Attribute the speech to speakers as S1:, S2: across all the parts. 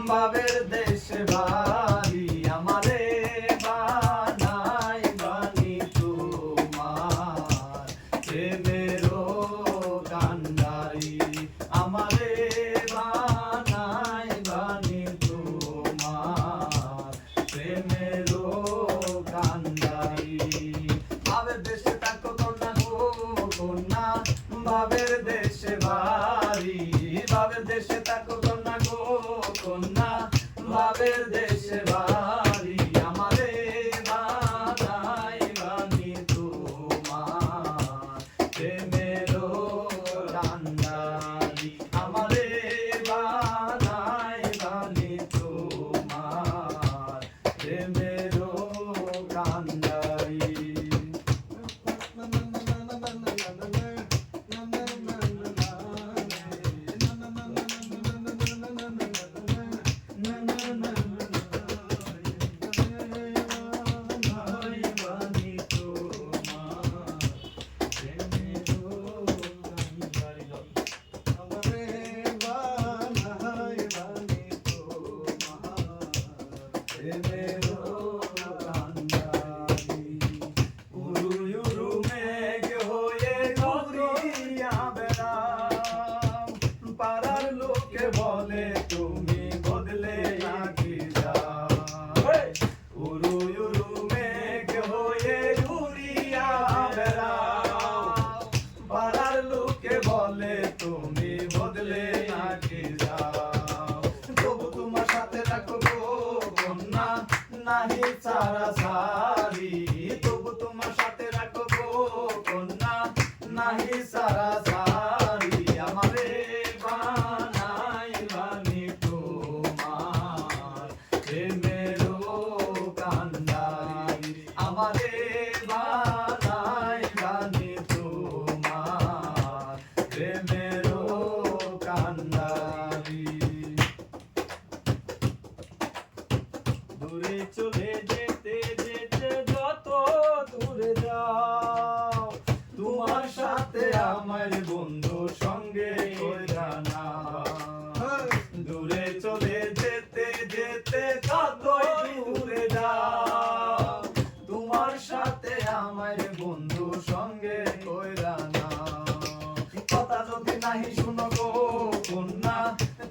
S1: বাবের দেশে বাড়ি আমারে বানাই বানি তোমার প্রেমেরও কান্ডারি আমারে বানাই বানি তোমার প্রেমেরও কান্ডারি বাবের দেশে থাকো কন্যা গো কন্যা বাবের দেশে বাড়ি বাবের দেশে থাকো কন্যা গো কন্যা বাবের দেশে বাড়ি আমারে বানাই বানি তোমার প্রেমেরও কান্ডারি আমারে বানাই বানি তোমার প্রেমেরও কান্ডারি পাড়ার লোকে বলে তুমি বদলে নাকি যাও উরু উরু মেঘ হয়ে উড়িয়া বেড়াও পাড়ার লোকে বলে তুমি বদলে নাকি যাও তবু তোমার সাথে রাখো গো কন্যা নাহি সারা সারি তবু তোমার সাথে রাখো গো কন্যা নাহি সারা সারি আমারে বানাই বানি তোমার প্রেমেরও কান্ডারি আমারে বানাই বানি তোমার প্রেমেরও কান্ডারি দূরে চলে যেতে যেতে যত দূরে যাও তোমার সাথে আমার বন্ধু সঙ্গে কইরা না দূরে চলে যেতে যেতে যত দূরে যাও তোমার সাথে আমার বন্ধু সঙ্গে কইরা না কথা যদি নাহি শুনো গো কন্যা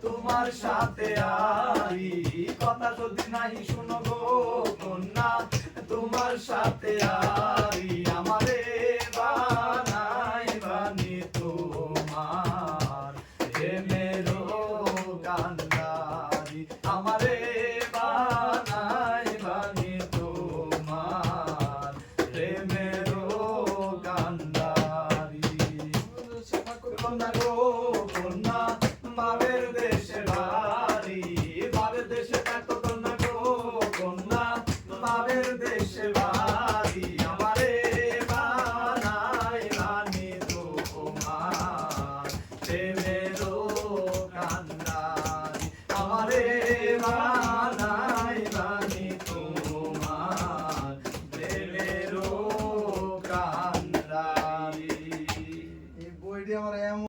S1: তোমার সাথে আই কথা যদি নাহি শুনো গো কন্যা তোমার সাথে আই আমারে বানাই বানি তোমার প্রেমেরও কান্ডারি আমারে বানাই বানি তোমার প্রেমেরও কান্ডারি কন্যা গো কন্যা বাবের দেশে বাড়ি বাবের দেশে থাকো কন্যা গো কন্যা বাবের দেশে বাড়ি আমারে বানাই বানি তোমার প্রেমেরও কান্ডারি আমারে